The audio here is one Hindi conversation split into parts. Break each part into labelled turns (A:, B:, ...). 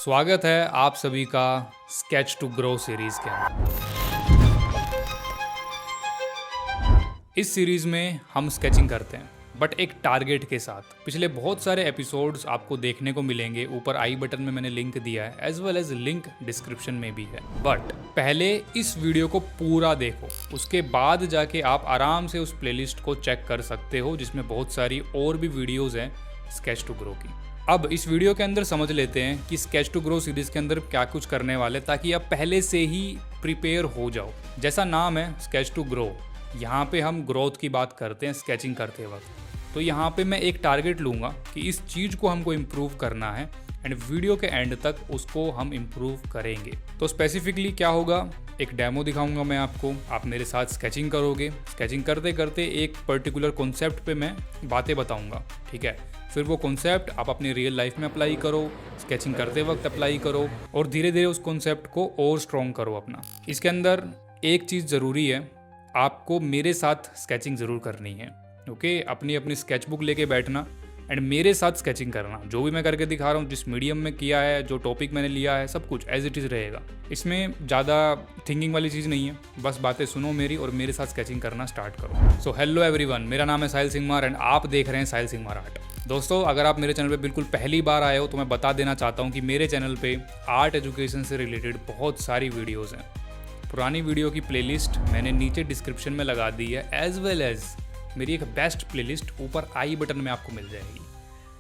A: स्वागत है आप सभी का स्केच टू ग्रो सीरीज के अंदर। इस सीरीज में हम स्केचिंग करते हैं बट एक टारगेट के साथ। पिछले बहुत सारे एपिसोड्स आपको देखने को मिलेंगे, ऊपर आई बटन में मैंने लिंक दिया है, as well as link description में भी है। बट पहले इस वीडियो को पूरा देखो, उसके बाद जाके आप आराम से उस प्लेलिस्ट को चेक कर सकते हो जिसमें बहुत सारी और भी वीडियोज़ हैं स्केच टू ग्रो की। अब इस वीडियो के अंदर समझ लेते हैं कि स्केच टू ग्रो सीरीज के अंदर क्या कुछ करने वाले, ताकि आप पहले से ही प्रिपेयर हो जाओ। जैसा नाम है स्केच टू ग्रो, यहाँ पे हम ग्रोथ की बात करते हैं स्केचिंग करते वक्त। तो यहाँ पे मैं एक टारगेट लूँगा कि इस चीज़ को हमको इम्प्रूव करना है एंड वीडियो के एंड तक उसको हम इम्प्रूव करेंगे। तो स्पेसिफिकली क्या होगा, एक डेमो दिखाऊंगा मैं आपको, आप मेरे साथ स्केचिंग करोगे। स्केचिंग करते करते एक पर्टिकुलर कॉन्सेप्ट पे मैं बातें बताऊंगा, ठीक है। फिर वो कॉन्सेप्ट आप अपनी रियल लाइफ में अप्लाई करो, स्केचिंग करते वक्त अप्लाई करो और धीरे धीरे उस कॉन्सेप्ट को और स्ट्रॉन्ग करो अपना। इसके अंदर एक चीज़ ज़रूरी है, आपको मेरे साथ स्केचिंग ज़रूर करनी है, ओके। अपनी अपनी स्केच बुक लेके बैठना एंड मेरे साथ स्केचिंग करना। जो भी मैं करके दिखा रहा हूँ, जिस मीडियम में किया है, जो टॉपिक मैंने लिया है, सब कुछ एज इट इज़ रहेगा। इसमें ज़्यादा थिंकिंग वाली चीज़ नहीं है, बस बातें सुनो मेरी और मेरे साथ स्केचिंग करना स्टार्ट करो। सो हेलो एवरीवन, मेरा नाम है साहिल सिंघमार एंड आप देख रहे हैं साहिल सिंघमार आर्ट। दोस्तों, अगर आप मेरे चैनल पे बिल्कुल पहली बार आए हो तो मैं बता देना चाहता हूँ कि मेरे चैनल पे आर्ट एजुकेशन से रिलेटेड बहुत सारी वीडियोज़ हैं। पुरानी वीडियो की प्लेलिस्ट मैंने नीचे डिस्क्रिप्शन में लगा दी है, एज वेल एज मेरी एक बेस्ट प्लेलिस्ट ऊपर आई बटन में आपको मिल जाएगी,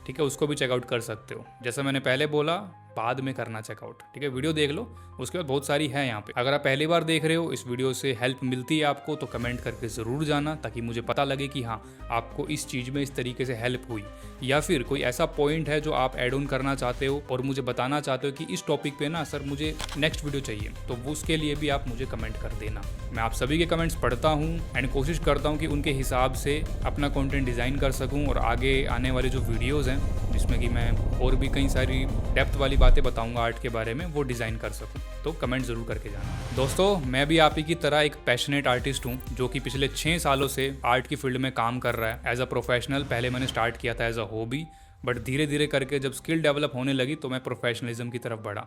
A: ठीक है। उसको भी चेकआउट कर सकते हो। जैसा मैंने पहले बोला, बाद में करना चेकआउट, ठीक है। वीडियो देख लो, उसके बाद बहुत सारी है यहाँ पे। अगर आप पहली बार देख रहे हो, इस वीडियो से हेल्प मिलती है आपको तो कमेंट करके ज़रूर जाना, ताकि मुझे पता लगे कि हाँ, आपको इस चीज़ में इस तरीके से हेल्प हुई, या फिर कोई ऐसा पॉइंट है जो आप ऐड ऑन करना चाहते हो और मुझे बताना चाहते हो कि इस टॉपिक पे ना सर मुझे नेक्स्ट वीडियो चाहिए, तो उसके लिए भी आप मुझे कमेंट कर देना। मैं आप सभी के कमेंट्स पढ़ता हूँ एंड कोशिश करता हूँ कि उनके हिसाब से अपना कंटेंट डिज़ाइन कर सकूँ और आगे आने वाले जो वीडियोज़ हैं जिसमें कि मैं और भी कई सारी डेप्थ वाली बातें बताऊंगा आर्ट के बारे में, वो डिज़ाइन कर सकूं। तो कमेंट ज़रूर करके जाना। दोस्तों, मैं भी आप ही की तरह एक पैशनेट आर्टिस्ट हूं जो कि पिछले 6 सालों से आर्ट की फील्ड में काम कर रहा है एज अ प्रोफेशनल। पहले मैंने स्टार्ट किया था एज अ हॉबी, बट धीरे धीरे करके जब स्किल डेवलप होने लगी तो मैं प्रोफेशनलिज्म की तरफ बढ़ा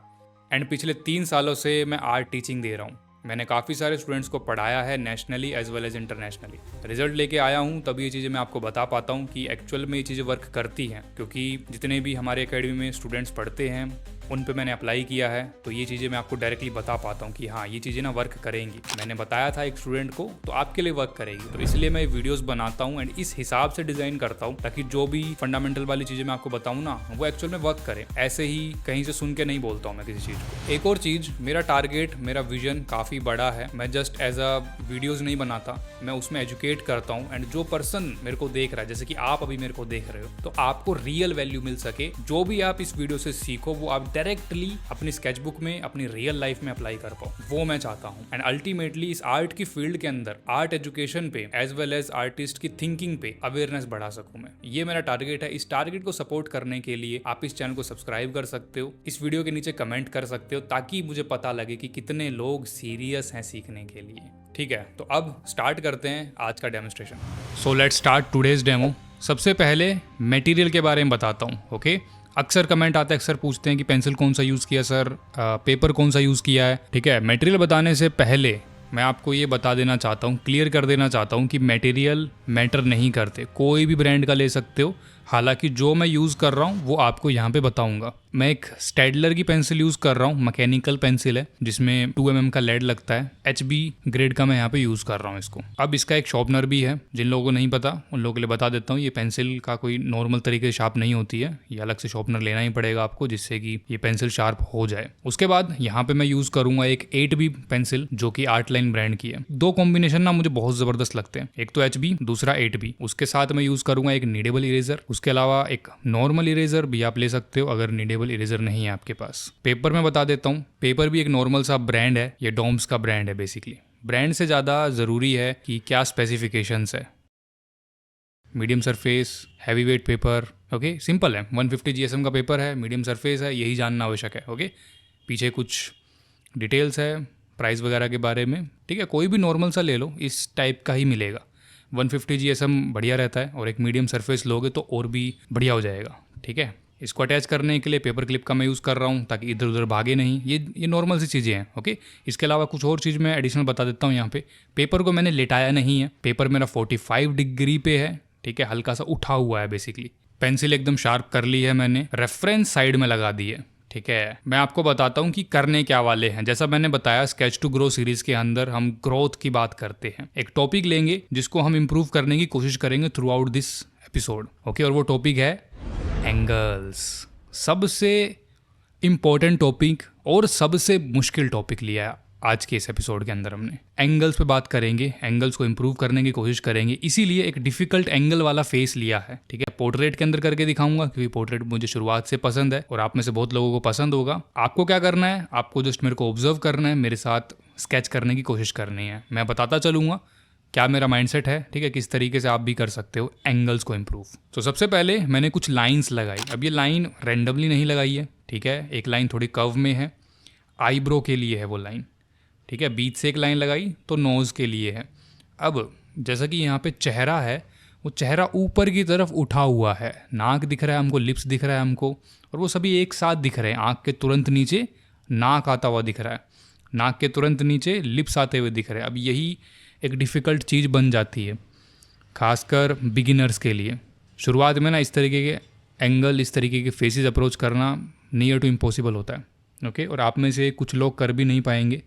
A: एंड पिछले 3 सालों से मैं आर्ट टीचिंग दे रहा हूँ। मैंने काफ़ी सारे स्टूडेंट्स को पढ़ाया है, nationally as well as internationally. Result लेके आया हूँ, तभी ये चीज़ें मैं आपको बता पाता हूँ कि एक्चुअल में ये चीज़ें वर्क करती हैं, क्योंकि जितने भी हमारे एकेडमी में स्टूडेंट्स पढ़ते हैं उन पे मैंने अप्लाई किया है, तो ये चीज़ें मैं आपको डायरेक्टली बता पाता हूँ कि हाँ, ये चीज़ें ना वर्क करेंगी। मैंने बताया था एक स्टूडेंट को, तो आपके लिए वर्क करेगी। तो इसलिए मैं वीडियोस बनाता हूँ एंड इस हिसाब से डिज़ाइन करता हूँ ताकि जो भी फंडामेंटल वाली चीज़ें मैं आपको बताऊँ ना, वो एक्चुअल में वर्क करे। ऐसे ही कहीं से सुन के नहीं बोलता हूँ मैं किसी चीज़ को। एक और चीज़, मेरा टारगेट, मेरा विजन काफ़ी बड़ा है। मैं जस्ट एज अ वीडियोज़ नहीं बनाता, मैं उसमें एजुकेट करता हूँ एंड जो पर्सन मेरे को देख रहा है, जैसे कि आप अभी मेरे को देख रहे हो, तो आपको रियल वैल्यू मिल सके। जो भी आप इस वीडियो से सीखो वो आप डायरेक्टली अपनी स्केच बुक में, अपनी रियल लाइफ में अप्लाई कर पाओ, वो मैं चाहता हूँ। एंड अल्टीमेटली इस आर्ट की फील्ड के अंदर आर्ट एजुकेशन पे एज वेल एज आर्टिस्ट की थिंकिंग पे अवेयरनेस बढ़ा सकूं मैं। ये मेरा टारगेट है। इस टारगेट को सपोर्ट करने के लिए आप इस चैनल को सब्सक्राइब कर सकते हो, इस वीडियो के नीचे कमेंट कर सकते हो, ताकि मुझे पता लगे कि कितने लोग सीरियस हैं सीखने के लिए, ठीक है। तो अब स्टार्ट करते हैं आज का demonstration. So let's start today's demo. सबसे पहले मटेरियल के बारे में बताता हूँ, ओके। अक्सर कमेंट आते हैं, अक्सर पूछते हैं कि पेंसिल कौन सा यूज़ किया सर, पेपर कौन सा यूज़ किया है, ठीक है। मटेरियल बताने से पहले मैं आपको ये बता देना चाहता हूँ, क्लियर कर देना चाहता हूँ कि मटेरियल मैटर नहीं करते। कोई भी ब्रांड का ले सकते हो, हालांकि जो मैं यूज़ कर रहा हूँ वो आपको यहाँ पे बताऊँगा। मैं एक स्टेडलर की पेंसिल यूज़ कर रहा हूँ, मैकेनिकल पेंसिल है जिसमें 2 mm का लेड लगता है। HB ग्रेड का मैं यहाँ पे यूज़ कर रहा हूँ इसको। अब इसका एक शार्पनर भी है, जिन लोगों को नहीं पता उन लोगों के लिए बता देता हूँ। ये पेंसिल का कोई नॉर्मल तरीके से शार्प नहीं होती है, ये अलग से शार्पनर लेना ही पड़ेगा आपको, जिससे कि ये पेंसिल शार्प हो जाए। उसके बाद यहाँ पे मैं यूज़ करूँगा एक 8B पेंसिल जो कि आर्ट लाइन ब्रांड की है। 2 कॉम्बिनेशन ना मुझे बहुत ज़बरदस्त लगते हैं, एक तो HB, दूसरा 8B। उसके साथ मैं यूज़ करूँगा एक नीडेबल इरेजर, उसके अलावा एक नॉर्मल इरेजर भी आप ले सकते हो अगर नीडेबल इरेजर नहीं है आपके पास। पेपर में बता देता हूँ, पेपर भी एक नॉर्मल सा ब्रांड है, ये डॉम्स का ब्रांड है। बेसिकली ब्रांड से ज़्यादा ज़रूरी है कि क्या स्पेसिफिकेशंस है। Medium surface, heavy weight paper, okay, simple है। 150 GSM का पेपर है, मीडियम सरफेस है, यही जानना आवश्यक है, ओके। पीछे कुछ डिटेल्स है प्राइस वगैरह के बारे में, ठीक है। कोई भी नॉर्मल सा ले लो, इस टाइप का ही मिलेगा। 150 GSM बढ़िया रहता है और एक मीडियम सरफेस लोगे तो और भी बढ़िया हो जाएगा, ठीक है। इसको अटैच करने के लिए पेपर क्लिप का मैं यूज़ कर रहा हूँ ताकि इधर उधर भागे नहीं। ये नॉर्मल सी चीज़ें हैं। ओके, इसके अलावा कुछ और चीज़ मैं एडिशनल बता देता हूँ। यहाँ पे पेपर को मैंने लेटाया नहीं है, पेपर मेरा 45 डिग्री पे है, ठीक है, हल्का सा उठा हुआ है बेसिकली। पेंसिल एकदम शार्प कर ली है मैंने, रेफरेंस साइड में लगा दी है, ठीक है। मैं आपको बताता हूँ कि करने क्या वाले हैं। जैसा मैंने बताया, स्केच टू ग्रो सीरीज के अंदर हम ग्रोथ की बात करते हैं। एक टॉपिक लेंगे जिसको हम इंप्रूव करने की कोशिश करेंगे through out this episode. Okay, और वो टॉपिक है एंगल्स। सबसे इंपॉर्टेंट टॉपिक और सबसे मुश्किल टॉपिक लिया है आज के इस एपिसोड के अंदर। हमने एंगल्स पे बात करेंगे, एंगल्स को इंप्रूव करने की कोशिश करेंगे, इसीलिए एक डिफिकल्ट एंगल वाला फेस लिया है, ठीक है। पोर्ट्रेट के अंदर करके दिखाऊंगा क्योंकि पोर्ट्रेट मुझे शुरुआत से पसंद है और आप में से बहुत लोगों को पसंद होगा। आपको क्या करना है, आपको जस्ट मेरे को ऑब्जर्व करना है, मेरे साथ स्केच करने की कोशिश करनी है। मैं बताता चलूंगा क्या मेरा माइंडसेट है, ठीक है, किस तरीके से आप भी कर सकते हो एंगल्स को इंप्रूव। तो सबसे पहले मैंने कुछ लाइन्स लगाई। अब ये लाइन रैंडमली नहीं लगाई है, ठीक है। एक लाइन थोड़ी कर्व में है, आईब्रो के लिए है वो लाइन, ठीक है। बीच से एक लाइन लगाई तो नोज़ के लिए है। अब जैसा कि यहाँ पे चेहरा है, वो चेहरा ऊपर की तरफ उठा हुआ है, नाक दिख रहा है हमको, लिप्स दिख रहा है हमको, और वो सभी एक साथ दिख रहे हैं। आँख के तुरंत नीचे नाक आता हुआ दिख रहा है, नाक के तुरंत नीचे लिप्स आते हुए दिख रहे हैं। अब यही एक डिफ़िकल्ट चीज़ बन जाती है, खासकर बिगिनर्स के लिए। शुरुआत में ना इस तरीके के एंगल, इस तरीके के फेसेस अप्रोच करना नियर टू इम्पॉसिबल होता है। ओके, और आप में से कुछ लोग कर भी नहीं पाएंगे,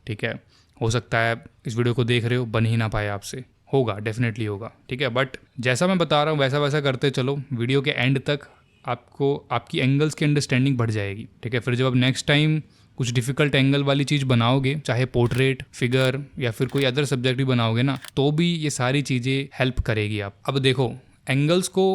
A: ठीक है। हो सकता है इस वीडियो को देख रहे हो, बन ही ना पाए आपसे, होगा, डेफिनेटली होगा, ठीक है। बट जैसा मैं बता रहा हूँ वैसा वैसा करते चलो, वीडियो के एंड तक आपको आपकी एंगल्स की अंडरस्टैंडिंग बढ़ जाएगी, ठीक है। फिर जब आप नेक्स्ट टाइम कुछ डिफ़िकल्ट एंगल वाली चीज़ बनाओगे, चाहे पोर्ट्रेट, फिगर या फिर कोई अदर सब्जेक्ट भी बनाओगे ना, तो भी ये सारी चीज़ें हेल्प करेगी आप। अब देखो, एंगल्स को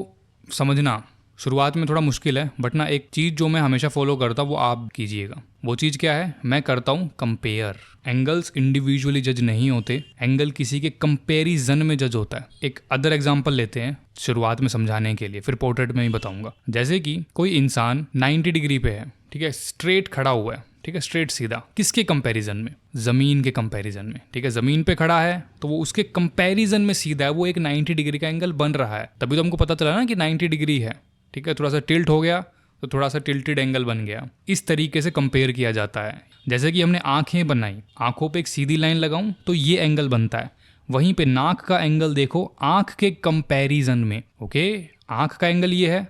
A: समझना शुरुआत में थोड़ा मुश्किल है, बट ना एक चीज़ जो मैं हमेशा फॉलो करता हूँ वो आप कीजिएगा। वो चीज़ क्या है, मैं करता हूँ कंपेयर। एंगल्स इंडिविजुअली जज नहीं होते, एंगल किसी के कंपेरिजन में जज होता है। एक अदर एग्जांपल लेते हैं शुरुआत में समझाने के लिए, फिर पोर्ट्रेट में ही बताऊंगा। जैसे कि कोई इंसान 90 डिग्री पे है, ठीक है, स्ट्रेट खड़ा हुआ है, ठीक है, स्ट्रेट सीधा, किसके कंपैरिजन में, ज़मीन के कंपैरिजन में, ठीक है। ज़मीन पे खड़ा है तो वो उसके कंपैरिजन में सीधा है, वो एक 90 डिग्री का एंगल बन रहा है। तभी तो हमको पता चला ना कि 90 डिग्री है, ठीक है। थोड़ा सा टिल्ट हो गया तो थोड़ा सा टिल्टेड एंगल बन गया। इस तरीके से कंपेयर किया जाता है। जैसे कि हमने आंखें बनाई, आंखों पे एक सीधी लाइन लगाऊं तो ये एंगल बनता है। वहीं पे नाक का एंगल देखो आंख के कंपैरिजन में, ओके। आंख का एंगल ये है,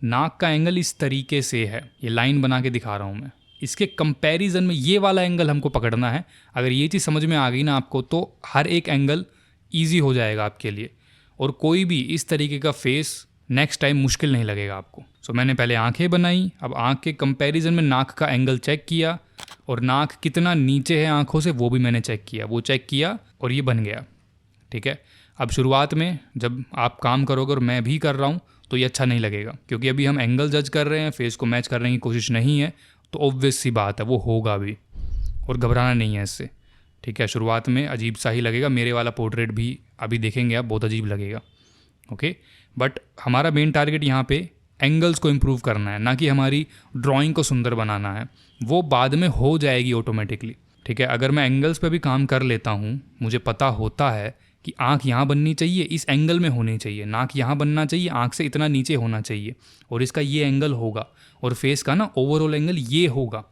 A: नाक का एंगल इस तरीके से है। ये लाइन बना के दिखा रहा हूँ मैं, इसके कंपैरिजन में ये वाला एंगल हमको पकड़ना है। अगर ये चीज़ समझ में आ गई ना आपको, तो हर एक एंगल ईजी हो जाएगा आपके लिए, और कोई भी इस तरीके का फेस नेक्स्ट टाइम मुश्किल नहीं लगेगा आपको। सो मैंने पहले आंखें बनाई, अब आंख के कंपैरिजन में नाक का एंगल चेक किया, और नाक कितना नीचे है आंखों से वो भी मैंने चेक किया, वो चेक किया और ये बन गया, ठीक है। अब शुरुआत में जब आप काम करोगे, और मैं भी कर रहा हूँ, तो ये अच्छा नहीं लगेगा, क्योंकि अभी हम एंगल जज कर रहे हैं, फेस को मैच करने की कोशिश नहीं है, तो ऑब्वियस सी बात है वो होगा भी, और घबराना नहीं है इससे, ठीक है। शुरुआत में अजीब सा ही लगेगा, मेरे वाला पोर्ट्रेट भी अभी देखेंगे आप, बहुत अजीब लगेगा, ओके। बट हमारा मेन टारगेट यहाँ पे एंगल्स को इम्प्रूव करना है, ना कि हमारी ड्राइंग को सुंदर बनाना है। वो बाद में हो जाएगी ऑटोमेटिकली, ठीक है। अगर मैं एंगल्स पे भी काम कर लेता हूँ, मुझे पता होता है कि आँख यहाँ बननी चाहिए, इस एंगल में होनी चाहिए, नाक यहाँ बनना चाहिए, आँख से इतना नीचे होना चाहिए, और इसका ये एंगल होगा, और फेस का ना ओवरऑल एंगल ये होगा,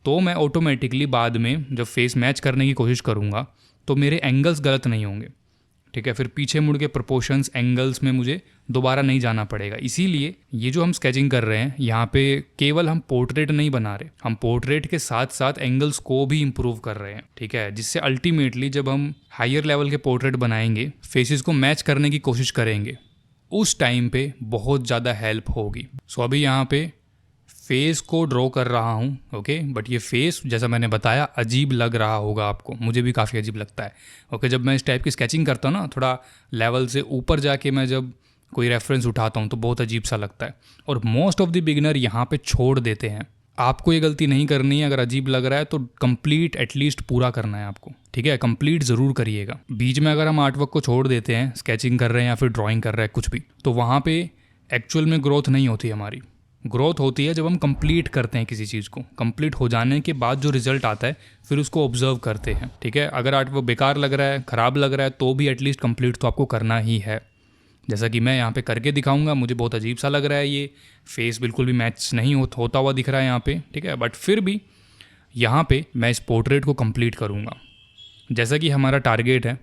A: तो मैं ऑटोमेटिकली बाद में जब फेस मैच करने की कोशिश करूँगा तो मेरे एंगल्स गलत नहीं होंगे, ठीक है। फिर पीछे मुड़ के प्रोपोर्शंस, एंगल्स में मुझे दोबारा नहीं जाना पड़ेगा। इसीलिए ये जो हम स्केचिंग कर रहे हैं यहाँ पे, केवल हम पोर्ट्रेट नहीं बना रहे, हम पोर्ट्रेट के साथ साथ एंगल्स को भी इम्प्रूव कर रहे हैं, ठीक है। जिससे अल्टीमेटली जब हम हायर लेवल के पोर्ट्रेट बनाएंगे, फेसेस को मैच करने की कोशिश करेंगे, उस टाइम पे बहुत ज़्यादा हेल्प होगी। सो अभी यहाँ पे फेस को ड्रॉ कर रहा हूँ, ओके। बट ये फेस जैसा मैंने बताया अजीब लग रहा होगा आपको, मुझे भी काफ़ी अजीब लगता है, ओके। जब मैं इस टाइप की स्केचिंग करता हूँ ना, थोड़ा लेवल से ऊपर जाके मैं जब कोई रेफरेंस उठाता हूँ तो बहुत अजीब सा लगता है, और मोस्ट ऑफ द बिगिनर यहाँ पे छोड़ देते हैं। आपको ये गलती नहीं करनी है। अगर अजीब लग रहा है तो कंप्लीट एटलीस्ट पूरा करना है आपको, ठीक है। कंप्लीट ज़रूर करिएगा। बीच में अगर हम आर्टवर्क को छोड़ देते हैं, स्केचिंग कर रहे हैं या फिर ड्राइंग कर रहे हैं कुछ भी, तो वहाँ पे एक्चुअल में ग्रोथ नहीं होती हमारी। ग्रोथ होती है जब हम कंप्लीट करते हैं किसी चीज़ को। कंप्लीट हो जाने के बाद जो रिजल्ट आता है फिर उसको ऑब्जर्व करते हैं, ठीक है। अगर आर्ट वो बेकार लग रहा है, ख़राब लग रहा है, तो भी एटलीस्ट कंप्लीट तो आपको करना ही है, जैसा कि मैं यहाँ पे करके दिखाऊंगा। मुझे बहुत अजीब सा लग रहा है, ये फेस बिल्कुल भी मैच नहीं होता हुआ दिख रहा है यहाँ पे, ठीक है। बट फिर भी यहाँ पे मैं इस पोर्ट्रेट को कंप्लीट करूँगा। जैसा कि हमारा टारगेट है,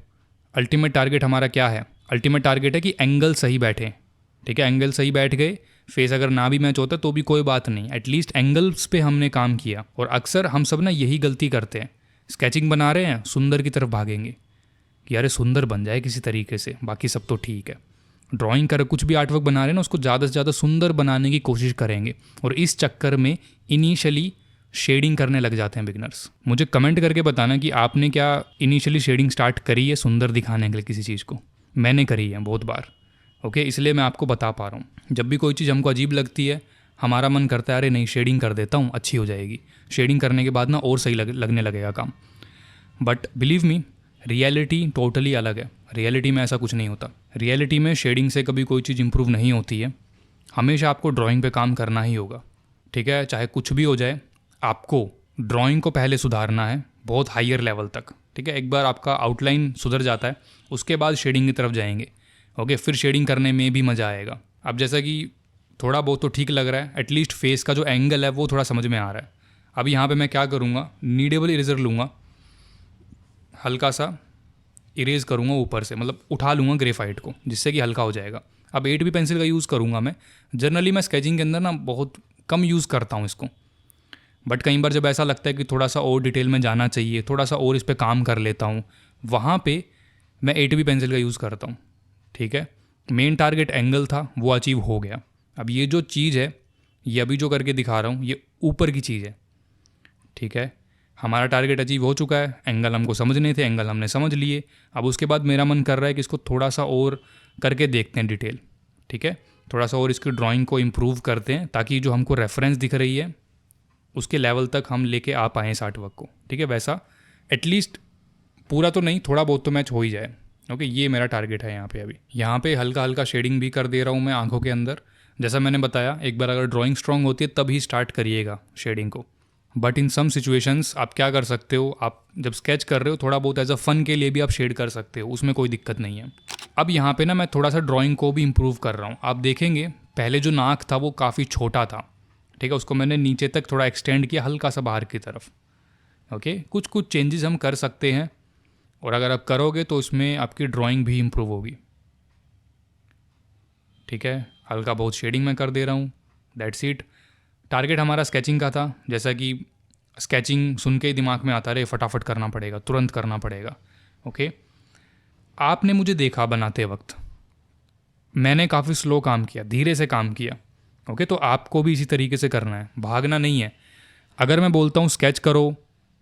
A: अल्टीमेट टारगेट हमारा क्या है? अल्टीमेट टारगेट है कि एंगल सही बैठे, ठीक है। एंगल सही बैठ गए, फेस अगर ना भी मैच होता तो भी कोई बात नहीं, एटलीस्ट एंगल्स पे हमने काम किया। और अक्सर हम सब ना यही गलती करते हैं, स्केचिंग बना रहे हैं, सुंदर की तरफ भागेंगे कि यार सुंदर बन जाए किसी तरीके से, बाकी सब तो ठीक है। ड्राइंग कर कुछ भी आर्टवर्क बना रहे हैं ना, उसको ज़्यादा से ज़्यादा सुंदर बनाने की कोशिश करेंगे, और इस चक्कर में इनिशियली शेडिंग करने लग जाते हैं बिगनर्स। मुझे कमेंट करके बताना कि आपने क्या इनिशियली शेडिंग स्टार्ट करी है सुंदर दिखाने के लिए किसी चीज़ को। मैंने करी है बहुत बार, ओके, इसलिए मैं आपको बता पा रहा हूँ। जब भी कोई चीज़ हमको अजीब लगती है, हमारा मन करता है अरे नहीं शेडिंग कर देता हूँ, अच्छी हो जाएगी। शेडिंग करने के बाद ना और सही लगने लगेगा काम। But believe me, reality totally अलग है। रियलिटी में ऐसा कुछ नहीं होता। रियलिटी में शेडिंग से कभी कोई चीज़ इंप्रूव नहीं होती है। हमेशा आपको ड्राइंग पे काम करना ही होगा, ठीक है। चाहे कुछ भी हो जाए, आपको ड्राइंग को पहले सुधारना है बहुत हायर लेवल तक, ठीक है। एक बार आपका आउटलाइन सुधर जाता है, उसके बाद शेडिंग की तरफ जाएंगे, ओके। फिर शेडिंग करने में भी मज़ा आएगा। अब जैसा कि थोड़ा बहुत तो ठीक लग रहा है, एटलीस्ट फेस का जो एंगल है वो थोड़ा समझ में आ रहा है। अब यहाँ पे मैं क्या करूँगा, नीडेबल इरेजर लूँगा, हल्का सा इरेज करूँगा ऊपर से, मतलब उठा लूँगा ग्रेफाइट को, जिससे कि हल्का हो जाएगा। अब 8B पेंसिल का यूज़ करूँगा मैं। जनरली मैं स्केचिंग के अंदर ना बहुत कम यूज़ करता हूँ इसको, बट कई बार जब ऐसा लगता है कि थोड़ा सा और डिटेल में जाना चाहिए, थोड़ा सा और इस पर काम कर लेता हूँ, वहाँ पे मैं 8B पेंसिल का यूज़ करता हूँ, ठीक है। मेन टारगेट एंगल था, वो अचीव हो गया। अब ये जो चीज़ है, ये अभी जो करके दिखा रहा हूँ, ये ऊपर की चीज़ है, ठीक है। हमारा टारगेट अचीव हो चुका है, एंगल हमको समझने थे, एंगल हमने समझ लिए। अब उसके बाद मेरा मन कर रहा है कि इसको थोड़ा सा और करके देखते हैं डिटेल, ठीक है। थोड़ा सा और इसकी ड्राइंग को इम्प्रूव करते हैं, ताकि जो हमको रेफरेंस दिख रही है उसके लेवल तक हम लेके आ पाएँ इस आर्टवर्क को, ठीक है। वैसा एटलीस्ट पूरा तो नहीं, थोड़ा बहुत तो मैच हो ही जाए, ओके। ये मेरा टारगेट है यहाँ पे। अभी यहाँ पे हल्का हल्का शेडिंग भी कर दे रहा हूँ मैं आंखों के अंदर। जैसा मैंने बताया, एक बार अगर ड्राइंग स्ट्रांग होती है तब ही स्टार्ट करिएगा शेडिंग को। बट इन सम सिचुएशंस आप क्या कर सकते हो, आप जब स्केच कर रहे हो थोड़ा बहुत एज अ फन के लिए भी आप शेड कर सकते हो, उसमें कोई दिक्कत नहीं है। अब यहाँ पे ना मैं थोड़ा सा ड्राइंग को भी इम्प्रूव कर रहा हूँ। आप देखेंगे पहले जो नाक था वो काफ़ी छोटा था, ठीक है। उसको मैंने नीचे तक थोड़ा एक्सटेंड किया, हल्का सा बाहर की तरफ, ओके। कुछ कुछ चेंजेस हम कर सकते हैं, और अगर आप करोगे तो इसमें आपकी ड्राइंग भी इम्प्रूव होगी, ठीक है। हल्का बहुत शेडिंग मैं कर दे रहा हूँ, दैट्स इट। टारगेट हमारा स्केचिंग का था। जैसा कि स्केचिंग सुन के ही दिमाग में आता रहे, फटाफट करना पड़ेगा, तुरंत करना पड़ेगा, ओके। आपने मुझे देखा बनाते वक्त, मैंने काफ़ी स्लो काम किया, धीरे से काम किया, ओके। तो आपको भी इसी तरीके से करना है, भागना नहीं है। अगर मैं बोलता हूँ स्केच करो,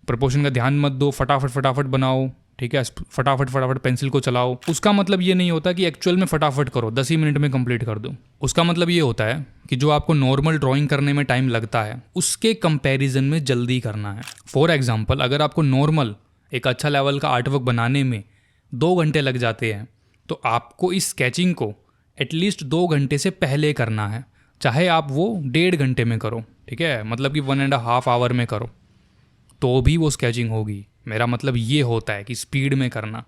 A: प्रपोर्शन का ध्यान मत दो, फटाफट फटाफट बनाओ, ठीक है, फटाफट फटाफट पेंसिल को चलाओ, उसका मतलब ये नहीं होता कि एक्चुअल में फटाफट करो, 10 ही मिनट में कंप्लीट कर दो। उसका मतलब ये होता है कि जो आपको नॉर्मल ड्राइंग करने में टाइम लगता है, उसके कंपैरिजन में जल्दी करना है। फॉर एग्जांपल, अगर आपको नॉर्मल एक अच्छा लेवल का आर्टवर्क बनाने में 2 घंटे लग जाते हैं, तो आपको इस स्केचिंग को एटलीस्ट 2 घंटे से पहले करना है। चाहे आप वो 1.5 घंटे में करो, ठीक है, मतलब कि 1.5 आवर में करो, तो भी वो स्केचिंग होगी। मेरा मतलब ये होता है कि स्पीड में करना।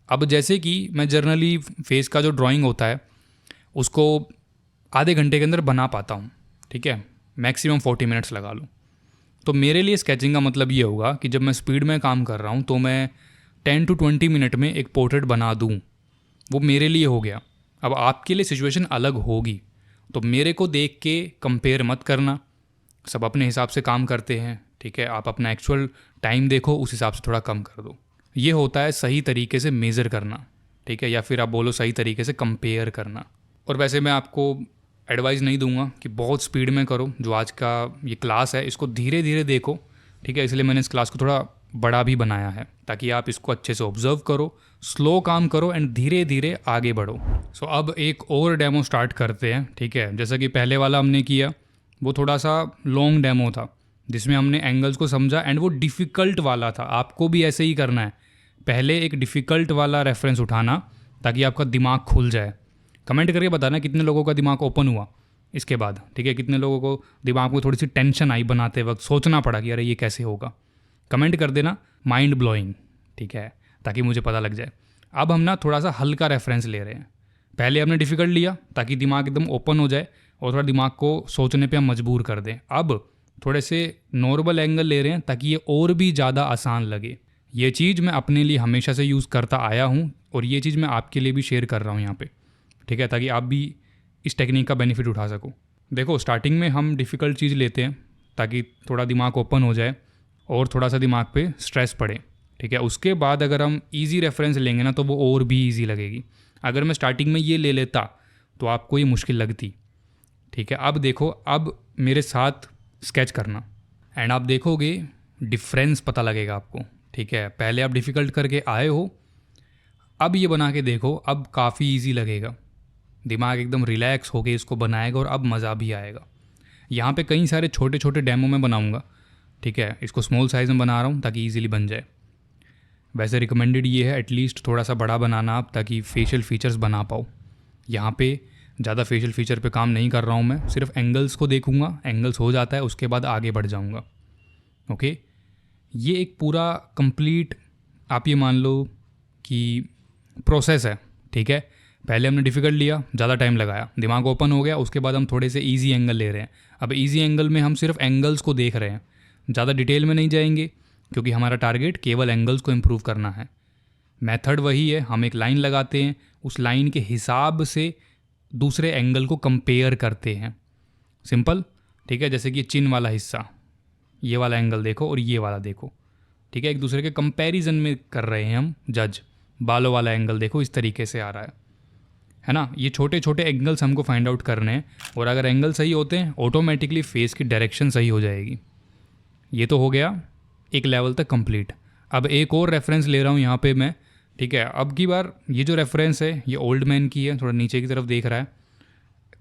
A: अब जैसे कि मैं जर्नली फेस का जो ड्राइंग होता है उसको आधे घंटे के अंदर बना पाता हूँ, ठीक है, मैक्सिमम 40 मिनट्स लगा लूँ। तो मेरे लिए स्केचिंग का मतलब ये होगा कि जब मैं स्पीड में काम कर रहा हूँ तो मैं 10 to 20 मिनट में एक पोर्ट्रेट बना दूँ, वो मेरे लिए हो गया। अब आपके लिए सिचुएशन अलग होगी, तो मेरे को देख के कंपेयर मत करना। सब अपने हिसाब से काम करते हैं, ठीक है। आप अपना एक्चुअल टाइम देखो, उस हिसाब से थोड़ा कम कर दो। ये होता है सही तरीके से मेज़र करना, ठीक है, या फिर आप बोलो सही तरीके से कंपेयर करना। और वैसे मैं आपको एडवाइस नहीं दूंगा कि बहुत स्पीड में करो। जो आज का ये क्लास है इसको धीरे धीरे देखो, ठीक है, इसलिए मैंने इस क्लास को थोड़ा बड़ा भी बनाया है, ताकि आप इसको अच्छे से ऑब्जर्व करो, स्लो काम करो एंड धीरे धीरे आगे बढ़ो। सो अब एक और डेमो स्टार्ट करते हैं, ठीक है। जैसा कि पहले वाला हमने किया, वो थोड़ा सा लॉन्ग डेमो था, जिसमें हमने एंगल्स को समझा, एंड वो डिफ़िकल्ट वाला था। आपको भी ऐसे ही करना है, पहले एक डिफ़िकल्ट वाला रेफरेंस उठाना, ताकि आपका दिमाग खुल जाए। कमेंट करके बताना कितने लोगों का दिमाग ओपन हुआ इसके बाद, ठीक है। कितने लोगों को दिमाग में थोड़ी सी टेंशन आई बनाते वक्त, सोचना पड़ा कि अरे ये कैसे होगा। कमेंट कर देना माइंड ब्लोइंग, ठीक है, ताकि मुझे पता लग जाए। अब हम ना थोड़ा सा हल्का रेफरेंस ले रहे हैं। पहले हमने डिफ़िकल्ट लिया ताकि दिमाग एकदम ओपन हो जाए और थोड़ा दिमाग को सोचने पे हम मजबूर कर दें। अब थोड़े से नॉर्मल एंगल ले रहे हैं ताकि ये और भी ज़्यादा आसान लगे। ये चीज़ मैं अपने लिए हमेशा से यूज़ करता आया हूँ और ये चीज़ मैं आपके लिए भी शेयर कर रहा हूँ यहाँ पे, ठीक है, ताकि आप भी इस टेक्निक का बेनिफिट उठा सको। देखो, स्टार्टिंग में हम डिफ़िकल्ट चीज़ लेते हैं ताकि थोड़ा दिमाग ओपन हो जाए और थोड़ा सा दिमाग पे स्ट्रेस पड़े, ठीक है। उसके बाद अगर हम इजी रेफरेंस लेंगे ना तो वो और भी इजी लगेगी। अगर मैं स्टार्टिंग में ये ले लेता तो आपको ये मुश्किल लगती, ठीक है। अब देखो, अब मेरे साथ स्केच करना एंड आप देखोगे डिफरेंस पता लगेगा आपको, ठीक है। पहले आप डिफ़िकल्ट करके आए हो, अब ये बना के देखो, अब काफ़ी इजी लगेगा, दिमाग एकदम रिलैक्स होके इसको बनाएगा और अब मज़ा भी आएगा। यहाँ पे कई सारे छोटे छोटे डेमो मैं बनाऊँगा, ठीक है। इसको स्मॉल साइज़ में बना रहा हूँ ताकि ईजिली बन जाए। वैसे रिकमेंडेड ये है एटलीस्ट थोड़ा सा बड़ा बनाना आप, ताकि फेशियल फीचर्स बना पाओ। यहाँ पे ज़्यादा फेशियल फीचर पे काम नहीं कर रहा हूँ मैं, सिर्फ एंगल्स को देखूँगा, एंगल्स हो जाता है उसके बाद आगे बढ़ जाऊँगा, ओके। ये एक पूरा कंप्लीट आप ये मान लो कि प्रोसेस है, ठीक है। पहले हमने डिफ़िकल्ट लिया, ज़्यादा टाइम लगाया, दिमाग ओपन हो गया, उसके बाद हम थोड़े से इजी एंगल ले रहे हैं। अब इजी एंगल में हम सिर्फ एंगल्स को देख रहे हैं, ज़्यादा डिटेल में नहीं जाएंगे क्योंकि हमारा टारगेट केवल एंगल्स को इम्प्रूव करना है। मेथड वही है, हम एक लाइन लगाते हैं, उस लाइन के हिसाब से दूसरे एंगल को कंपेयर करते हैं, सिंपल, ठीक है। जैसे कि चिन वाला हिस्सा, ये वाला एंगल देखो और ये वाला देखो, ठीक है, एक दूसरे के कंपैरिजन में कर रहे हैं हम जज। बालों वाला एंगल देखो इस तरीके से आ रहा है ना। ये छोटे छोटे एंगल्स हमको फाइंड आउट करने हैं और अगर एंगल सही होते हैं ऑटोमेटिकली फेस की डायरेक्शन सही हो जाएगी। ये तो हो गया एक लेवल तक कंप्लीट। अब एक और रेफरेंस ले रहा हूँ यहाँ पे मैं, ठीक है। अब की बार ये जो रेफरेंस है ये ओल्ड मैन की है, थोड़ा नीचे की तरफ देख रहा है,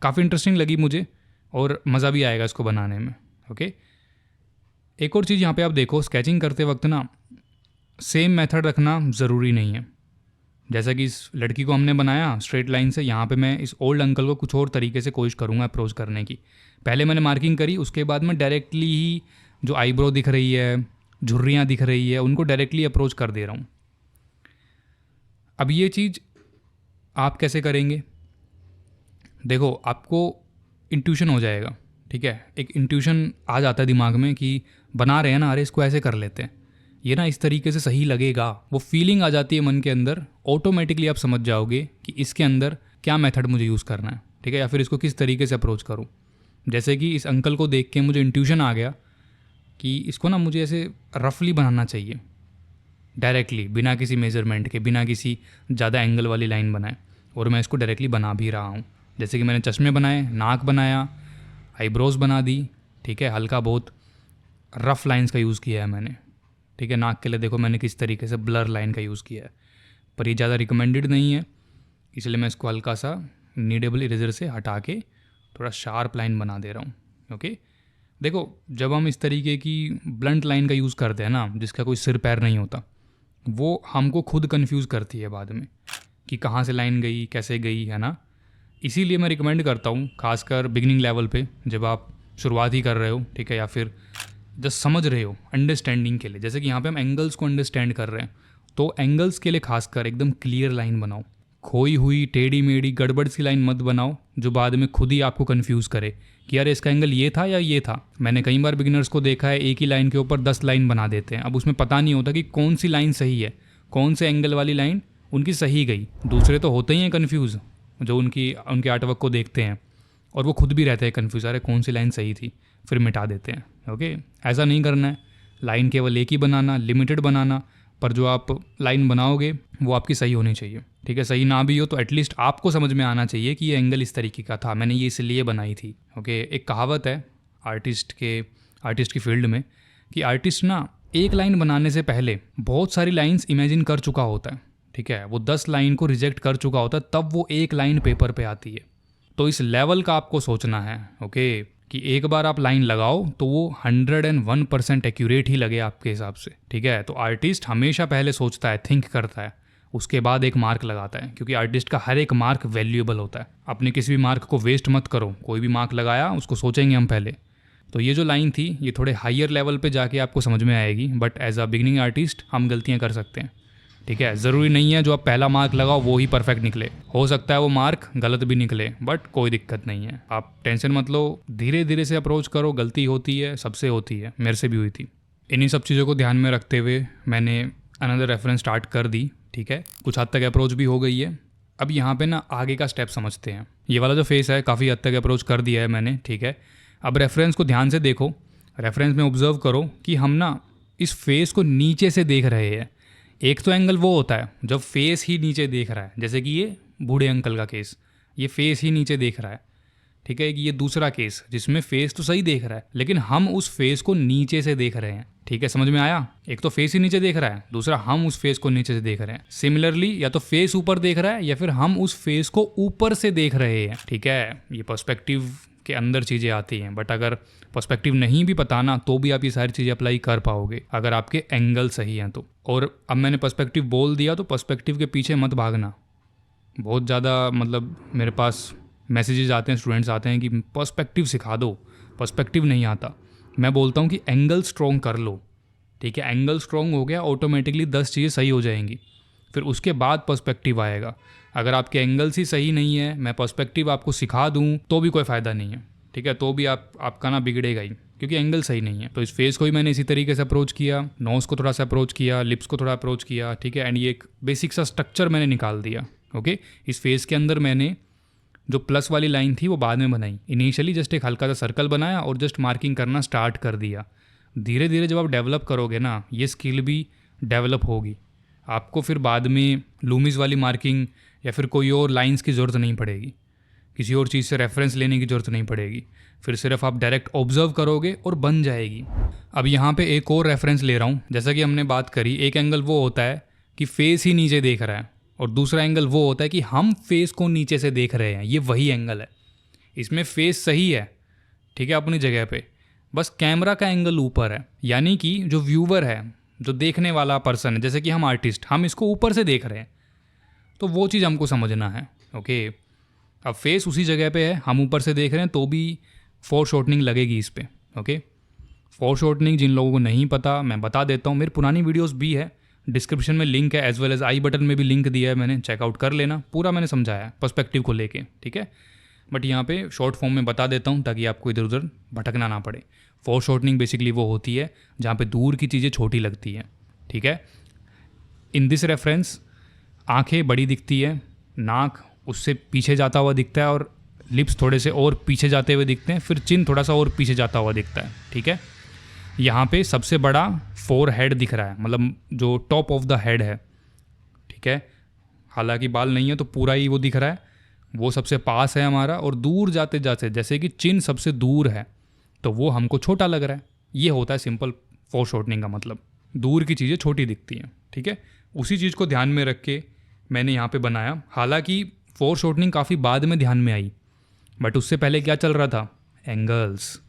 A: काफ़ी इंटरेस्टिंग लगी मुझे और मज़ा भी आएगा इसको बनाने में, ओके। एक और चीज़ यहाँ पे आप देखो, स्केचिंग करते वक्त ना सेम मेथड रखना ज़रूरी नहीं है। जैसा कि इस लड़की को हमने बनाया स्ट्रेट लाइन से, यहाँ पे मैं इस ओल्ड अंकल को कुछ और तरीके से कोशिश करूँगा अप्रोच करने की। पहले मैंने मार्किंग करी, उसके बाद मैं डायरेक्टली ही जो आईब्रो दिख रही है, झुर्रियाँ दिख रही है, उनको डायरेक्टली अप्रोच कर दे रहा हूँ। अब ये चीज़ आप कैसे करेंगे, देखो आपको इंट्यूशन हो जाएगा, ठीक है। एक इंट्यूशन आ जाता है दिमाग में कि बना रहे हैं ना, अरे इसको ऐसे कर लेते हैं, ये ना इस तरीके से सही लगेगा। वो फीलिंग आ जाती है मन के अंदर, ऑटोमेटिकली आप समझ जाओगे कि इसके अंदर क्या मेथड मुझे यूज़ करना है, ठीक है, या फिर इसको किस तरीके से अप्रोच करूँ। जैसे कि इस अंकल को देख के मुझे इंट्यूशन आ गया कि इसको ना मुझे ऐसे रफली बनाना चाहिए, डायरेक्टली, बिना किसी मेजरमेंट के, बिना किसी ज़्यादा एंगल वाली लाइन बनाए, और मैं इसको डायरेक्टली बना भी रहा हूँ। जैसे कि मैंने चश्मे बनाए, नाक बनाया, आईब्रोज बना दी, ठीक है, हल्का बहुत रफ लाइंस का यूज़ किया है मैंने, ठीक है। नाक के लिए देखो मैंने किस तरीके से ब्लर लाइन का यूज़ किया है, पर ये ज़्यादा रिकमेंडेड नहीं है, इसलिए मैं इसको हल्का सा नीडेबल इरेजर से हटा के थोड़ा शार्प लाइन बना दे रहा हूँ, ओके। देखो, जब हम इस तरीके की ब्लंट लाइन का यूज़ करते हैं ना, जिसका कोई सिर पैर नहीं होता, वो हमको खुद कंफ्यूज करती है बाद में कि कहाँ से लाइन गई, कैसे गई, है ना। इसीलिए मैं रिकमेंड करता हूँ, खासकर बिगिनिंग लेवल पे, जब आप शुरुआत ही कर रहे हो, ठीक है, या फिर जस्ट समझ रहे हो, अंडरस्टैंडिंग के लिए। जैसे कि यहाँ पे हम एंगल्स को अंडरस्टैंड कर रहे हैं, तो एंगल्स के लिए खासकर एकदम क्लियर लाइन बनाओ, खोई हुई टेढ़ी मेढ़ी गड़बड़ सी लाइन मत बनाओ जो बाद में खुद ही आपको कंफ्यूज करे कि यार इसका एंगल ये था या ये था। मैंने कई बार बिगिनर्स को देखा है एक ही लाइन के ऊपर 10 लाइन बना देते हैं, अब उसमें पता नहीं होता कि कौन सी लाइन सही है, कौन से एंगल वाली लाइन उनकी सही गई। दूसरे तो होते ही हैं कन्फ्यूज़ जो उनके आर्टवर्क को देखते हैं, और वो खुद भी रहते हैं कन्फ्यूज, अरे कौन सी लाइन सही थी, फिर मिटा देते हैं, ओके। ऐसा नहीं करना है, लाइन केवल एक ही बनाना, लिमिटेड बनाना, पर जो आप लाइन बनाओगे वो आपकी सही होनी चाहिए, ठीक है। सही ना भी हो तो एटलीस्ट आपको समझ में आना चाहिए कि ये एंगल इस तरीके का था, मैंने ये इसलिए बनाई थी, ओके। एक कहावत है आर्टिस्ट की फील्ड में कि आर्टिस्ट ना एक लाइन बनाने से पहले बहुत सारी लाइन्स इमेजिन कर चुका होता है, ठीक है। वो 10 लाइन को रिजेक्ट कर चुका होता है, तब वो एक लाइन पेपर पे आती है। तो इस लेवल का आपको सोचना है, ओके, कि एक बार आप लाइन लगाओ तो वो 101% एक्यूरेट ही लगे आपके हिसाब से, ठीक है। तो आर्टिस्ट हमेशा पहले सोचता है, थिंक करता है, उसके बाद एक मार्क लगाता है, क्योंकि आर्टिस्ट का हर एक मार्क वैल्यूएबल होता है। अपने किसी भी मार्क को वेस्ट मत करो, कोई भी मार्क लगाया उसको सोचेंगे हम पहले। तो ये जो लाइन थी ये थोड़े हायर लेवल पे जाके आपको समझ में आएगी, but as a beginning artist हम गलतियाँ कर सकते हैं, ठीक है, ज़रूरी नहीं है जो आप पहला मार्क लगाओ वो ही परफेक्ट निकले, हो सकता है वो मार्क गलत भी निकले, बट कोई दिक्कत नहीं है, आप टेंशन मत लो, धीरे धीरे से अप्रोच करो। गलती होती है, सबसे होती है, मेरे से भी हुई थी। इन्हीं सब चीज़ों को ध्यान में रखते हुए मैंने अनदर रेफरेंस स्टार्ट कर दी। ठीक है, कुछ हद तक अप्रोच भी हो गई है। अब यहाँ पे ना आगे का स्टेप समझते हैं। ये वाला जो फेस है काफ़ी हद तक अप्रोच कर दिया है मैंने। ठीक है, अब रेफरेंस को ध्यान से देखो, रेफरेंस में ऑब्जर्व करो कि हम ना इस फेस को नीचे से देख रहे हैं। एक तो एंगल वो होता है जब फेस ही नीचे देख रहा है, जैसे कि ये बूढ़े अंकल का केस, ये फेस ही नीचे देख रहा है। ठीक है, कि ये दूसरा केस जिसमें फेस तो सही देख रहा है लेकिन हम उस फेस को नीचे से देख रहे हैं। ठीक है, समझ में आया? एक तो फेस ही नीचे देख रहा है, दूसरा हम उस फेस को नीचे से देख रहे हैं। सिमिलरली या तो फेस ऊपर देख रहा है या फिर हम उस फेस को ऊपर से देख रहे हैं। ठीक है, ये पर्सपेक्टिव के अंदर चीज़ें आती हैं, बट अगर पर्सपेक्टिव नहीं भी पता ना तो भी आप ये सारी चीज़ें अप्लाई कर पाओगे अगर आपके एंगल सही हैं तो। और अब मैंने पर्सपेक्टिव बोल दिया तो पर्सपेक्टिव के पीछे मत भागना। बहुत ज़्यादा मतलब मेरे पास मैसेजेस आते हैं, स्टूडेंट्स आते हैं कि पर्सपेक्टिव सिखा दो, पर्सपेक्टिव नहीं आता। मैं बोलता हूँ कि एंगल स्ट्रॉन्ग कर लो। ठीक है, एंगल स्ट्रॉन्ग हो गया, ऑटोमेटिकली 10 चीज़ें सही हो जाएंगी, फिर उसके बाद पर्सपेक्टिव आएगा। अगर आपके एंगल्स ही सही नहीं है, मैं पर्सपेक्टिव आपको सिखा दूँ तो भी कोई फ़ायदा नहीं है। ठीक है, तो भी आपका ना बिगड़ेगा ही, क्योंकि एंगल सही नहीं है। तो इस फेस को ही मैंने इसी तरीके से अप्रोच किया, नोज़ को थोड़ा सा अप्रोच किया, लिप्स को थोड़ा अप्रोच किया। ठीक है, एंड ये एक बेसिक सा स्ट्रक्चर मैंने निकाल दिया। ओके, इस फेस के अंदर मैंने जो प्लस वाली लाइन थी वो बाद में बनाई। इनिशियली जस्ट एक हल्का सा सर्कल बनाया और जस्ट मार्किंग करना स्टार्ट कर दिया। धीरे धीरे जब आप डेवलप करोगे ना, ये स्किल भी डेवलप होगी आपको, फिर बाद में लूमिस वाली मार्किंग या फिर कोई और लाइंस की ज़रूरत नहीं पड़ेगी, किसी और चीज़ से रेफरेंस लेने की ज़रूरत नहीं पड़ेगी, फिर सिर्फ आप डायरेक्ट ऑब्जर्व करोगे और बन जाएगी। अब यहाँ पे एक और रेफरेंस ले रहा हूँ। जैसा कि हमने बात करी, एक एंगल वो होता है कि फेस ही नीचे देख रहा है और दूसरा एंगल वो होता है कि हम फेस को नीचे से देख रहे हैं। ये वही एंगल है, इसमें फेस सही है, ठीक है, अपनी जगह पे, बस कैमरा का एंगल ऊपर है। यानी कि जो व्यूवर है, जो देखने वाला पर्सन है, जैसे कि हम आर्टिस्ट, हम इसको ऊपर से देख रहे हैं, तो वो चीज़ हमको समझना है। ओके, अब फेस उसी जगह पे है, हम ऊपर से देख रहे हैं तो भी फोरशॉर्टनिंग लगेगी इस पर। ओके, फोरशॉर्टनिंग जिन लोगों को नहीं पता मैं बता देता हूँ, मेरी पुरानी वीडियोस भी है, डिस्क्रिप्शन में लिंक है, as well as I button में भी लिंक दिया है मैंने, चेकआउट कर लेना। पूरा मैंने समझाया है पर्सपेक्टिव को लेके। ठीक है, बट यहाँ पे शॉर्ट फॉर्म में बता देता हूँ ताकि आपको इधर उधर भटकना ना पड़े। फोरशॉर्टनिंग बेसिकली वो होती है जहाँ पे दूर की चीज़ें छोटी लगती हैं। ठीक है, इन दिस रेफरेंस आंखें बड़ी दिखती है, नाक उससे पीछे जाता हुआ दिखता है और लिप्स थोड़े से और पीछे जाते हुए दिखते हैं, फिर चिन थोड़ा सा और पीछे जाता हुआ दिखता है। ठीक है, यहाँ पे सबसे बड़ा फोर हेड दिख रहा है, मतलब जो टॉप ऑफ द हेड है। ठीक है, हालांकि बाल नहीं है तो पूरा ही वो दिख रहा है, वो सबसे पास है हमारा, और दूर जाते जाते जैसे कि चिन सबसे दूर है तो वो हमको छोटा लग रहा है। ये होता है सिंपल फोरशॉर्टनिंग का मतलब, दूर की चीज़ें छोटी दिखती हैं। ठीक है, उसी चीज़ को ध्यान में रख के मैंने यहाँ पे बनाया। हालांकि फोरशॉर्टनिंग काफ़ी बाद में ध्यान में आई, बट उससे पहले क्या चल रहा था, एंगल्स।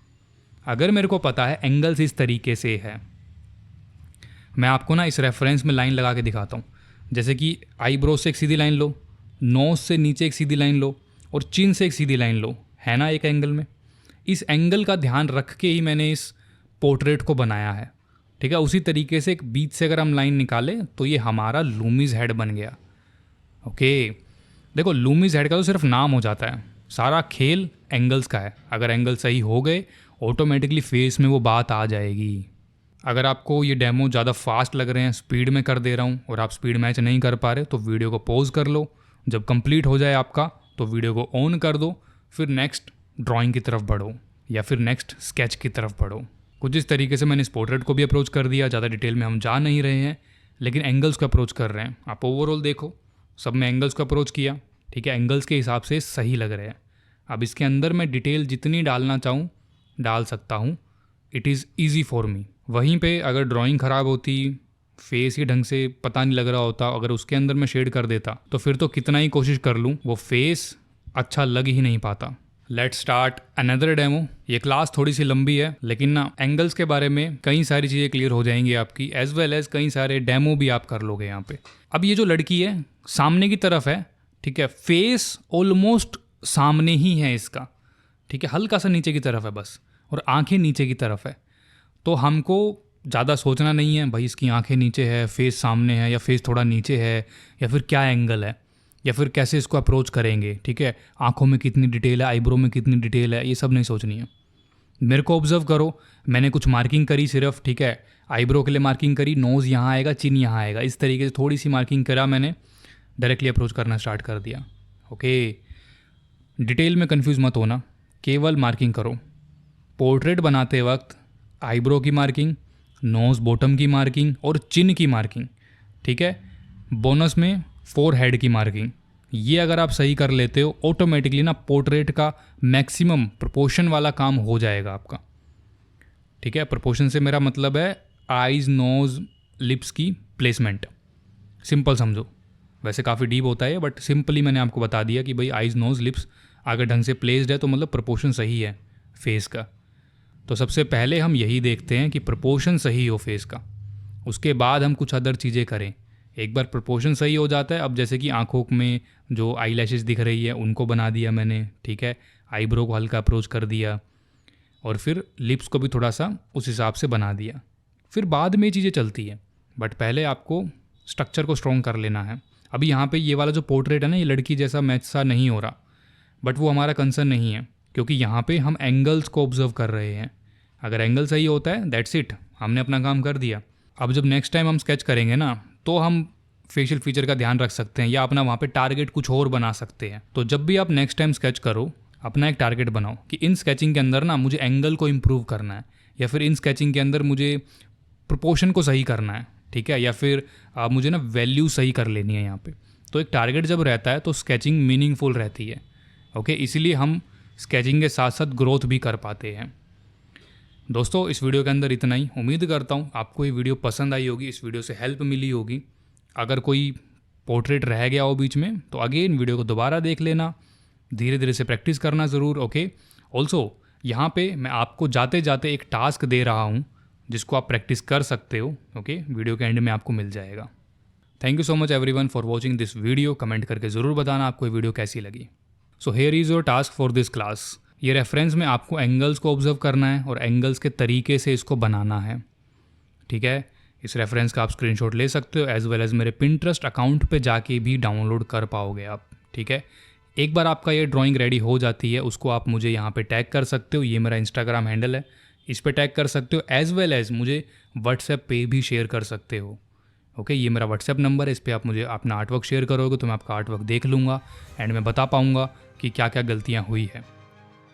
A: अगर मेरे को पता है एंगल्स इस तरीके से है, मैं आपको ना इस रेफरेंस में लाइन लगा के दिखाता हूँ। जैसे कि आईब्रो से एक सीधी लाइन लो, नोज से नीचे एक सीधी लाइन लो और चिन से एक सीधी लाइन लो, है ना एक एंगल में। इस एंगल का ध्यान रख के ही मैंने इस पोर्ट्रेट को बनाया है। ठीक है, उसी तरीके से एक बीच से अगर हम लाइन निकालें तो ये हमारा लूमिस हेड बन गया। ओके, देखो लूमिस हेड का तो सिर्फ नाम हो जाता है, सारा खेल एंगल्स का है। अगर एंगल सही हो गए ऑटोमेटिकली फेस में वो बात आ जाएगी। अगर आपको ये डेमो ज़्यादा फास्ट लग रहे हैं, स्पीड में कर दे रहा हूँ और आप स्पीड मैच नहीं कर पा रहे तो वीडियो को पॉज कर लो, जब कंप्लीट हो जाए आपका तो वीडियो को ऑन कर दो, फिर नेक्स्ट ड्राइंग की तरफ बढ़ो या फिर नेक्स्ट स्केच की तरफ बढ़ो। कुछ इस तरीके से मैंने इस पोर्ट्रेट को भी अप्रोच कर दिया। ज़्यादा डिटेल में हम जा नहीं रहे हैं लेकिन एंगल्स को अप्रोच कर रहे हैं। आप ओवरऑल देखो, सब में एंगल्स को अप्रोच किया। ठीक है, एंगल्स के हिसाब से सही लग रहे हैं। अब इसके अंदर मैं डिटेल जितनी डालना चाहूँ डाल सकता हूँ, it is easy for me. वहीं पे अगर ड्राइंग ख़राब होती, फेस ही ढंग से पता नहीं लग रहा होता, अगर उसके अंदर मैं शेड कर देता तो फिर तो कितना ही कोशिश कर लूँ वो फेस अच्छा लग ही नहीं पाता। Let's start another demo. ये क्लास थोड़ी सी लंबी है लेकिन ना एंगल्स के बारे में कई सारी चीज़ें क्लियर हो जाएंगी आपकी, एज वेल एज कई सारे डेमो भी आप कर लोगे यहाँ पे। अब ये जो लड़की है सामने की तरफ है, ठीक है, फेस ऑलमोस्ट सामने ही है इसका, ठीक है, हल्का सा नीचे की तरफ है बस, और आंखें नीचे की तरफ है। तो हमको ज़्यादा सोचना नहीं है भाई इसकी आंखें नीचे है, फेस सामने है या फेस थोड़ा नीचे है, या फिर क्या एंगल है, या फिर कैसे इसको अप्रोच करेंगे, ठीक है, आंखों में कितनी डिटेल है, आईब्रो में कितनी डिटेल है, ये सब नहीं सोचनी है। मेरे को ऑब्जर्व करो, मैंने कुछ मार्किंग करी सिर्फ, ठीक है, आईब्रो के लिए मार्किंग करी, नोज़ यहाँ आएगा, चिन यहाँ आएगा, इस तरीके से थोड़ी सी मार्किंग करा, मैंने डायरेक्टली अप्रोच करना स्टार्ट कर दिया। ओके, डिटेल में कंफ्यूज मत होना, केवल मार्किंग करो। पोर्ट्रेट बनाते वक्त आईब्रो की मार्किंग, नोज़ बॉटम की मार्किंग और चिन की मार्किंग, ठीक है, बोनस में फोरहेड की मार्किंग, ये अगर आप सही कर लेते हो ऑटोमेटिकली ना पोर्ट्रेट का मैक्सिमम प्रोपोर्शन वाला काम हो जाएगा आपका, ठीक है। प्रोपोर्शन से मेरा मतलब है आईज, नोज़, लिप्स की प्लेसमेंट, सिंपल समझो, वैसे काफ़ी डीप होता है बट सिंपली मैंने आपको बता दिया कि भाई आईज, नोज़, लिप्स अगर ढंग से प्लेस्ड है तो मतलब प्रोपोर्शन सही है फेस का। तो सबसे पहले हम यही देखते हैं कि प्रोपोर्शन सही हो फेस का, उसके बाद हम कुछ अदर चीज़ें करें। एक बार प्रोपोर्शन सही हो जाता है, अब जैसे कि आंखों में जो आई लैशेज़ दिख रही है उनको बना दिया मैंने, ठीक है, आईब्रो को हल्का अप्रोच कर दिया और फिर लिप्स को भी थोड़ा सा उस हिसाब से बना दिया, फिर बाद में चीज़ें चलती है, बट पहले आपको स्ट्रक्चर को स्ट्रॉन्ग कर लेना है। अभी यहाँ पे ये वाला जो पोर्ट्रेट है ना, ये लड़की जैसा मैच सा नहीं हो रहा, बट वो हमारा कंसर्न नहीं है, क्योंकि यहाँ पे हम एंगल्स को ऑब्जर्व कर रहे हैं। अगर एंगल सही होता है दैट्स इट, हमने अपना काम कर दिया। अब जब नेक्स्ट टाइम हम स्केच करेंगे ना, तो हम फेशियल फीचर का ध्यान रख सकते हैं या अपना वहाँ पे टारगेट कुछ और बना सकते हैं। तो जब भी आप नेक्स्ट टाइम स्केच करो, अपना एक टारगेट बनाओ कि इन स्केचिंग के अंदर ना मुझे एंगल को इम्प्रूव करना है, या फिर इन स्केचिंग के अंदर मुझे प्रोपोर्शन को सही करना है, ठीक है, या फिर मुझे ना वैल्यू सही कर लेनी है यहाँ पे। तो एक टारगेट जब रहता है तो स्केचिंग मीनिंगफुल रहती है। ओके, इसीलिए हम स्केचिंग के साथ साथ ग्रोथ भी कर पाते हैं। दोस्तों, इस वीडियो के अंदर इतना ही। उम्मीद करता हूँ आपको ये वीडियो पसंद आई होगी, इस वीडियो से हेल्प मिली होगी। अगर कोई पोर्ट्रेट रह गया हो बीच में तो अगेन वीडियो को दोबारा देख लेना, धीरे धीरे से प्रैक्टिस करना ज़रूर। ओके, ऑल्सो यहाँ पे मैं आपको जाते जाते एक टास्क दे रहा हूँ जिसको आप प्रैक्टिस कर सकते हो। ओके, वीडियो के एंड में आपको मिल जाएगा। Thank you so much everyone for watching this video. Comment करके ज़रूर बताना आपको ये वीडियो कैसी लगी। So here is your task for this class. ये रेफरेंस में आपको एंगल्स को ऑब्जर्व करना है और एंगल्स के तरीके से इसको बनाना है, ठीक है। इस रेफरेंस का आप स्क्रीनशॉट ले सकते हो, एज वेल एज मेरे पिंटरेस्ट अकाउंट पे जाके भी डाउनलोड कर पाओगे आप, ठीक है। एक बार आपका ये ड्राइंग रेडी हो जाती है, उसको आप मुझे यहाँ पे टैग कर सकते हो, ये मेरा इंस्टाग्राम हैंडल है, इस पे टैग कर सकते हो, एज वेल एज मुझे व्हाट्सएप पे भी शेयर कर सकते हो। ओके, ये मेरा व्हाट्सएप नंबर है, इस पर आप मुझे अपना आर्टवर्क शेयर करोगे तो मैं आपका आर्टवर्क देख लूँगा एंड मैं बता पाऊँगा कि क्या क्या गलतियाँ हुई है।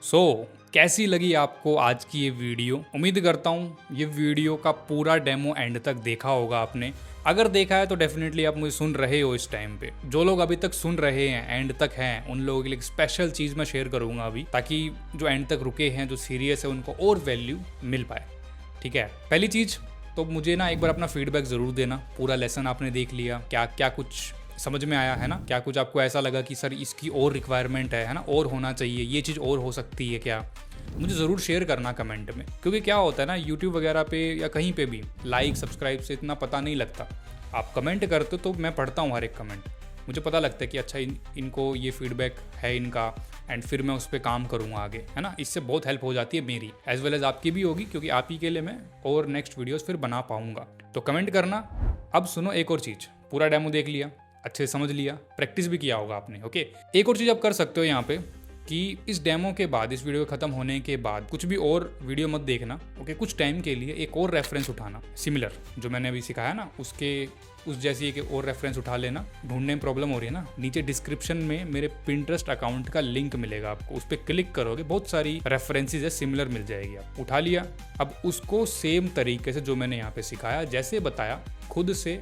A: सो कैसी लगी आपको आज की ये वीडियो? उम्मीद करता हूँ ये वीडियो का पूरा डेमो एंड तक देखा होगा आपने। अगर देखा है तो डेफिनेटली आप मुझे सुन रहे हो इस टाइम पे। जो लोग अभी तक सुन रहे हैं, एंड तक हैं, उन लोगों के लिए एक स्पेशल चीज़ मैं शेयर करूँगा अभी, ताकि जो एंड तक रुके हैं, जो सीरियस है, उनको और वैल्यू मिल पाए, ठीक है। पहली चीज़ तो मुझे ना एक बार अपना फीडबैक ज़रूर देना। पूरा लेसन आपने देख लिया, क्या क्या कुछ समझ में आया है ना, क्या कुछ आपको ऐसा लगा कि सर इसकी और रिक्वायरमेंट है ना, और होना चाहिए, ये चीज़ और हो सकती है क्या, मुझे ज़रूर शेयर करना कमेंट में। क्योंकि क्या होता है ना, यूट्यूब वगैरह पे या कहीं पे भी लाइक सब्सक्राइब से इतना पता नहीं लगता। आप कमेंट करते हो तो मैं पढ़ता हूँ हर एक कमेंट, मुझे पता लगता है कि अच्छा इनको ये फीडबैक है इनका, एंड फिर मैं उस पर काम करूँगा आगे, है ना। इससे बहुत हेल्प हो जाती है मेरी, एज वेल एज आपकी भी होगी, क्योंकि आप ही के लिए मैं और नेक्स्ट वीडियोज़ फिर बना पाऊँगा। तो कमेंट करना। अब सुनो एक और चीज़, पूरा डेमो देख लिया, अच्छे से समझ लिया, प्रैक्टिस भी किया होगा आपने। ओके, एक और चीज़ आप कर सकते हो यहाँ पे कि इस डेमो के बाद, इस वीडियो खत्म होने के बाद कुछ भी और वीडियो मत देखना। ओके, कुछ टाइम के लिए एक और रेफरेंस उठाना, सिमिलर जो मैंने अभी सिखाया ना, उस जैसी एक और रेफरेंस उठा लेना। ढूंढने में प्रॉब्लम हो रही है ना, नीचे डिस्क्रिप्शन में मेरे पिंटरेस्ट अकाउंट का लिंक मिलेगा आपको, उस पर क्लिक करोगे बहुत सारी रेफरेंसेज है सिमिलर मिल जाएगी। आप उठा लिया, अब उसको सेम तरीके से जो मैंने यहाँ पे सिखाया, जैसे बताया, खुद से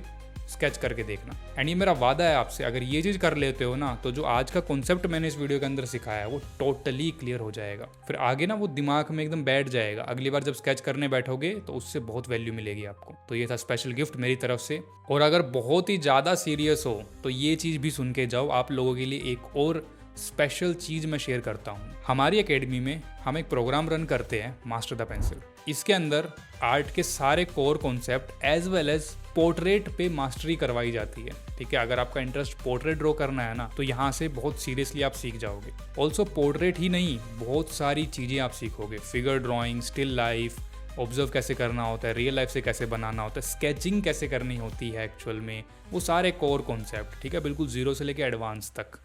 A: स्केच करके देखना। एंड ये मेरा वादा है आपसे, अगर ये चीज़ कर लेते हो ना, तो जो आज का कॉन्सेप्ट मैंने इस वीडियो के अंदर सिखाया है वो टोटली क्लियर हो जाएगा। फिर आगे ना वो दिमाग में एकदम बैठ जाएगा, अगली बार जब स्केच करने बैठोगे तो उससे बहुत वैल्यू मिलेगी आपको। तो ये था स्पेशल गिफ्ट मेरी तरफ से। और अगर बहुत ही ज़्यादा सीरियस हो तो ये चीज़ भी सुन के जाओ, आप लोगों के लिए एक और स्पेशल चीज़ मैं शेयर करता हूँ। हमारी एकेडमी में हम एक प्रोग्राम रन करते हैं, मास्टर द पेंसिल। इसके अंदर आर्ट के सारे core concept as well as portrait पे मास्टरी करवाई जाती है, ठीक है। अगर आपका इंटरेस्ट पोर्ट्रेट ड्रॉ करना है ना, तो यहाँ से बहुत सीरियसली आप सीख जाओगे। ऑल्सो पोर्ट्रेट ही नहीं, बहुत सारी चीज़ें आप सीखोगे, figure drawing, still life, observe कैसे करना होता है, रियल लाइफ से कैसे बनाना होता है, स्केचिंग कैसे करनी होती है एक्चुअल में, वो सारे कोर कॉन्सेप्ट, ठीक है, बिल्कुल जीरो से लेकर एडवांस तक।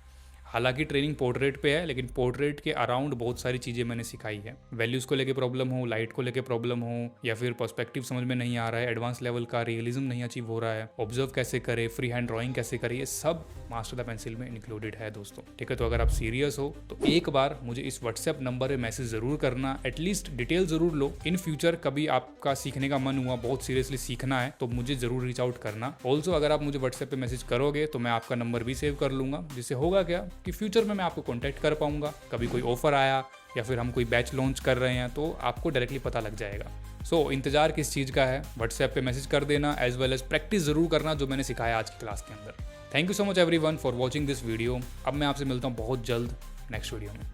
A: हालांकि ट्रेनिंग पोर्ट्रेट पे है, लेकिन पोर्ट्रेट के अराउंड बहुत सारी चीज़ें मैंने सिखाई है। वैल्यूज़ को लेके प्रॉब्लम हो, लाइट को लेके प्रॉब्लम हो, या फिर पर्सपेक्टिव समझ में नहीं आ रहा है, एडवांस लेवल का रियलिज्म नहीं अचीव हो रहा है, ऑब्जर्व कैसे करे, फ्री हैंड ड्राइंग कैसे करे, ये सब मास्टर द पेंसिल में इंक्लूडेड है दोस्तों। ठीक है, तो अगर आप सीरियस हो तो एक बार मुझे इस व्हाट्सएप नंबर पे मैसेज ज़रूर करना, एटलीस्ट डिटेल ज़रूर लो। इन फ्यूचर कभी आपका सीखने का मन हुआ, बहुत सीरियसली सीखना है, तो मुझे ज़रूर रीच आउट करना। ऑल्सो अगर आप मुझे व्हाट्सएप पे मैसेज करोगे तो मैं आपका नंबर भी सेव कर लूँगा, जिससे होगा क्या कि फ्यूचर में मैं आपको कॉन्टैक्ट कर पाऊंगा। कभी कोई ऑफर आया या फिर हम कोई बैच लॉन्च कर रहे हैं तो आपको डायरेक्टली पता लग जाएगा। सो इंतजार किस चीज़ का है, व्हाट्सएप पे मैसेज कर देना, एज वेल एज प्रैक्टिस ज़रूर करना जो मैंने सिखाया आज की क्लास के अंदर। Thank you so much everyone for watching this video. अब मैं आपसे मिलता हूँ बहुत जल्द नेक्स्ट वीडियो में।